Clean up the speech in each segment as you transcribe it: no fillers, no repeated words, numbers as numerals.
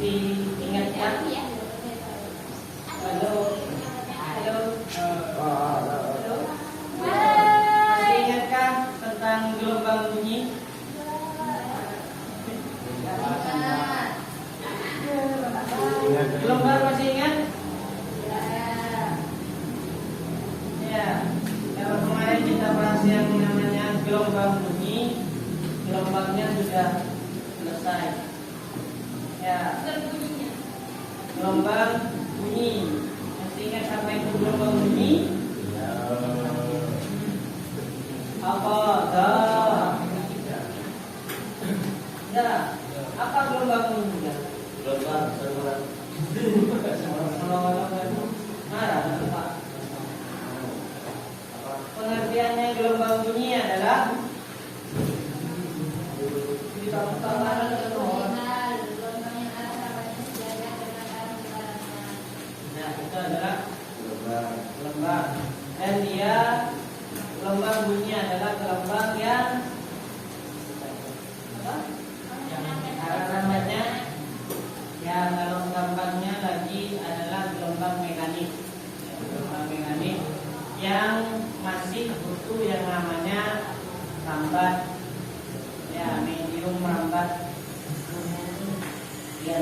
Masih ingat kan? Halo, halo, halo. Masih ingatkah tentang gelombang bunyi? Gelombang masih ingat? Ya. Kalau kemarin kita bahas yang namanya gelombang bunyi, gelombangnya sudah selesai. Ya. Gelombang bunyi. Masih ingat apa itu gelombang bunyi? Apa? Ya. Apa gelombang bunyi? Gelombang seruan. Marah, Pak. Pengertiannya gelombang bunyi adalah itu adalah gelombang. Dan dia gelombang bunyi adalah gelombang yang apa? Yang namanya yang dalam gampangnya lagi adalah gelombang mekanik. Gelombang mekanik yang masih butuh yang namanya rambat, ya, medium rambat. Ya.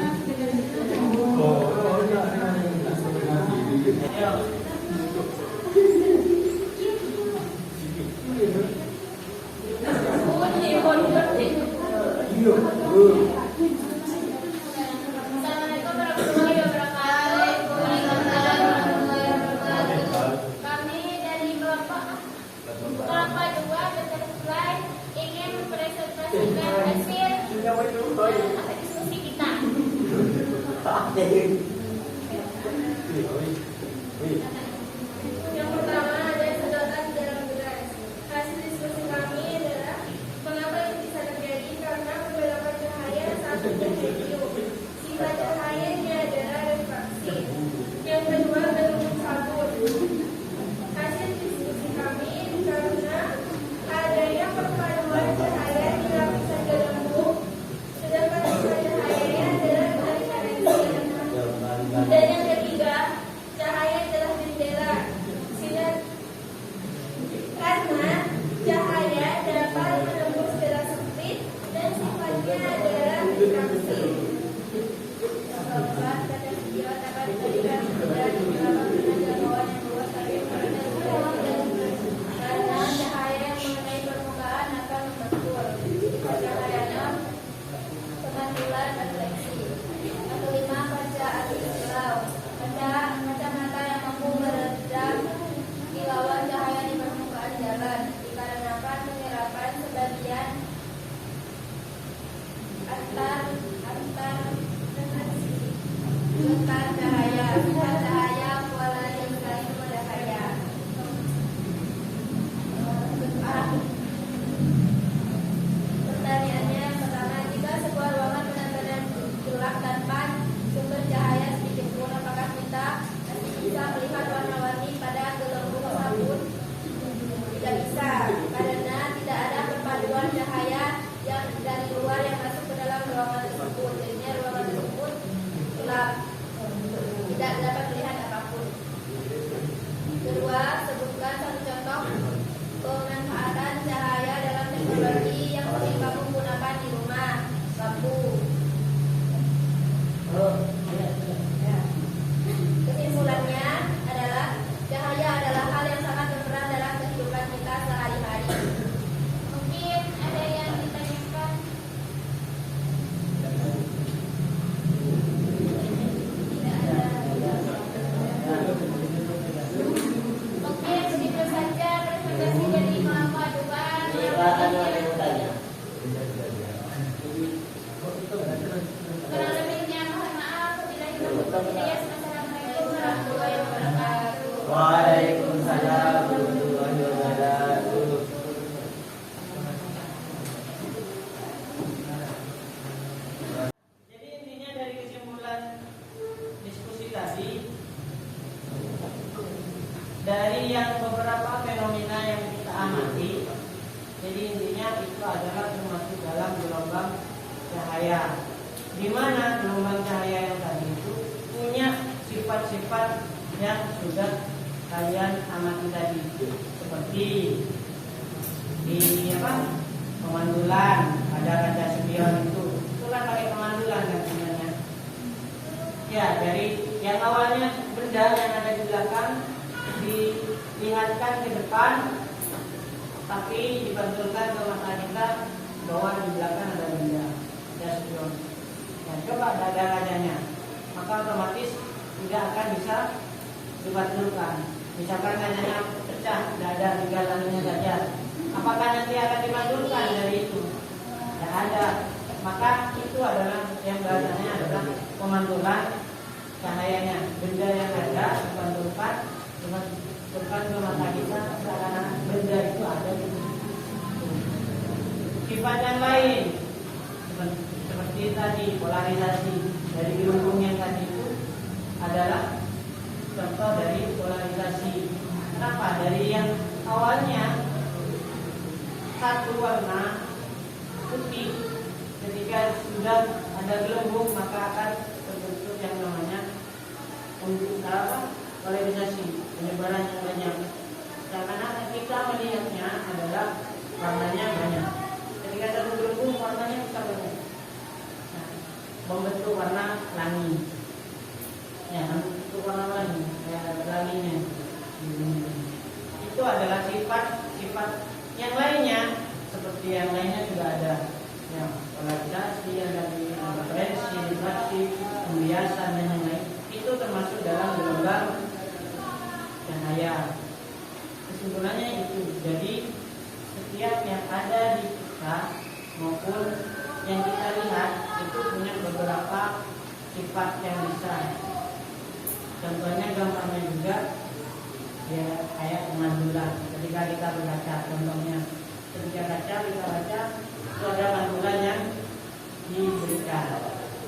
Assalamualaikum warahmatullahi wabarakatuh. Waalaikumsalam warahmatullahi wabarakatuh. Kami dari Bapak dua Butterfly ingin mempresentasikan hasil diskusi kita. Yang pertama ada sedotan dalam gelas. Hasil diskusi kami adalah mengapa ini bisa terjadi karena beberapa cahaya saat bermedium. Sifat cahaya ini adalah refraksi. Yang kedua gelembung sabun. Hasil diskusi kami karena adanya perpaduan cahaya di lapisan gelembung, sedangkan sifat cahayanya adalah transparansi. Dan yang ketiga, cahaya adalah jendela. Sinar karena cahaya dapat menembus gelas sempit dan sifatnya adalah refraksi. Yang keempat, kata video dapat dijadikan dari beberapa jangkauan yang luas tapi karena cahaya yang mengenai permukaan akan membentur. Sifat cahaya 6, kemandulan refleksi. Yang kelima, kaca anti-silau. Kacamata yang mampu meredam kilauan cahaya di permukaan jalan dikarenakan penyerapan sebagian antar cahaya. Sifat cahaya polarisasi cahaya. Pertanyaannya yang pertama, jika sebuah ruangan benar-benar gelap tanpa sumber cahaya sedikit pun, apakah kita masih bisa melihat warna-warni pada gelembung sabun? Tidak bisa, karena tidak ada perpaduan cahaya yang dari luar yang masuk ke dalam ruangan tersebut. Jadinya ruangan tersebut gelap, tidak dapat melihat apapun. Kedua, sebutkan satu contoh pemanfaatan cahaya dalam teknologi yang sering kamu gunakan di rumah. Lampu. Kesimpulannya adalah cahaya adalah hal yang sangat berperan dalam kehidupan kita sehari-hari. Mungkin ada yang ditanyakan. Tidak ada. Mungkin begitu saja presentasi dari Bapak Dukan. Kurang lebihnya mohon maaf. Assalamualaikum warahmatullahi wabarakatuh. Waalaikumsalam warahmatullahi wabarakatuh. Jadi intinya dari kesimpulan diskusi tadi, dari yang beberapa fenomena yang kita amati, jadi intinya itu adalah termasuk dalam gelombang cahaya, di mana gelombang cahaya yang tadi itu punya sifat-sifat yang sudah kalian amati tadi, seperti di pemandulan, ada kaca spion itulah pakai pemandulan kan sebenarnya. Ya, dari yang awalnya benda yang ada di belakang dilihatkan ke depan, tapi dipantulkan ke mata kita bahwa di belakang ada benda, ada spion. Nah, coba dada rajanya, maka otomatis tidak akan bisa dipantulkan. Misalkan kacanya pecah, dada di galangnya saja, apakah nanti akan dipantulkan dari itu? Tidak ada. Maka itu adalah yang bahasanya adalah pemantulan cahayanya. Benda yang ada dipantulkan ke mata kita, seakan benda itu ada di situ. Sifat yang lain seperti tadi polarisasi dari gelembung yang tadi itu adalah contoh dari polarisasi. Kenapa? Dari yang awalnya satu warna putih, ketika sudah ada gelembung maka akan terbentuk yang namanya polarisasi, penyebaran yang banyak. Karena kita melihatnya adalah warnanya banyak. Ketika satu gelembung warnanya bisa banyak. Nah, membentuk warna pelangi. Ya, membentuk warna pelangi, pelanginya. Itu adalah sifat yang lainnya, seperti yang lainnya juga ada. Ya, polarisasi, ada referensi, refraksi, pembiasan dan yang lain. Itu termasuk dalam gelombang cahaya. Kesimpulannya itu, jadi setiap yang ada di kita maupun yang kita lihat itu punya beberapa sifat yang bisa. Contohnya gampangnya juga ya kayak mandulan. Ketika kita berkaca, contohnya ketika kaca kita baca itu ada mandulan yang diberikan.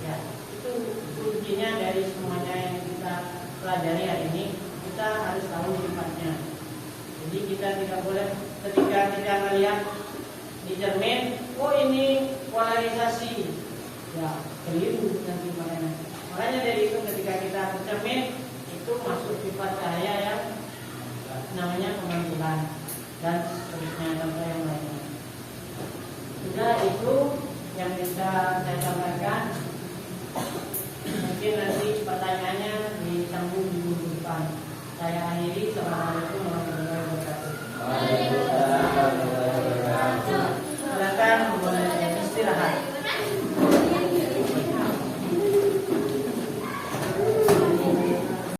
Ya, itu kuncinya dari semuanya yang kita pelajari hari ini. Kita harus tahu sifatnya. Jadi kita tidak boleh ketika kita melihat di cermin, oh ini polarisasi, ya keliru nanti makanya. Makanya dari itu ketika kita bercermin itu masuk sifat cahaya yang namanya pemantulan dan seterusnya contoh yang lainnya. Sudah itu yang bisa saya sampaikan. Mungkin nanti pertanyaannya disambung di minggu depan. Saya akhiri. Assalamualaikum warahmatullahi wabarakatuh.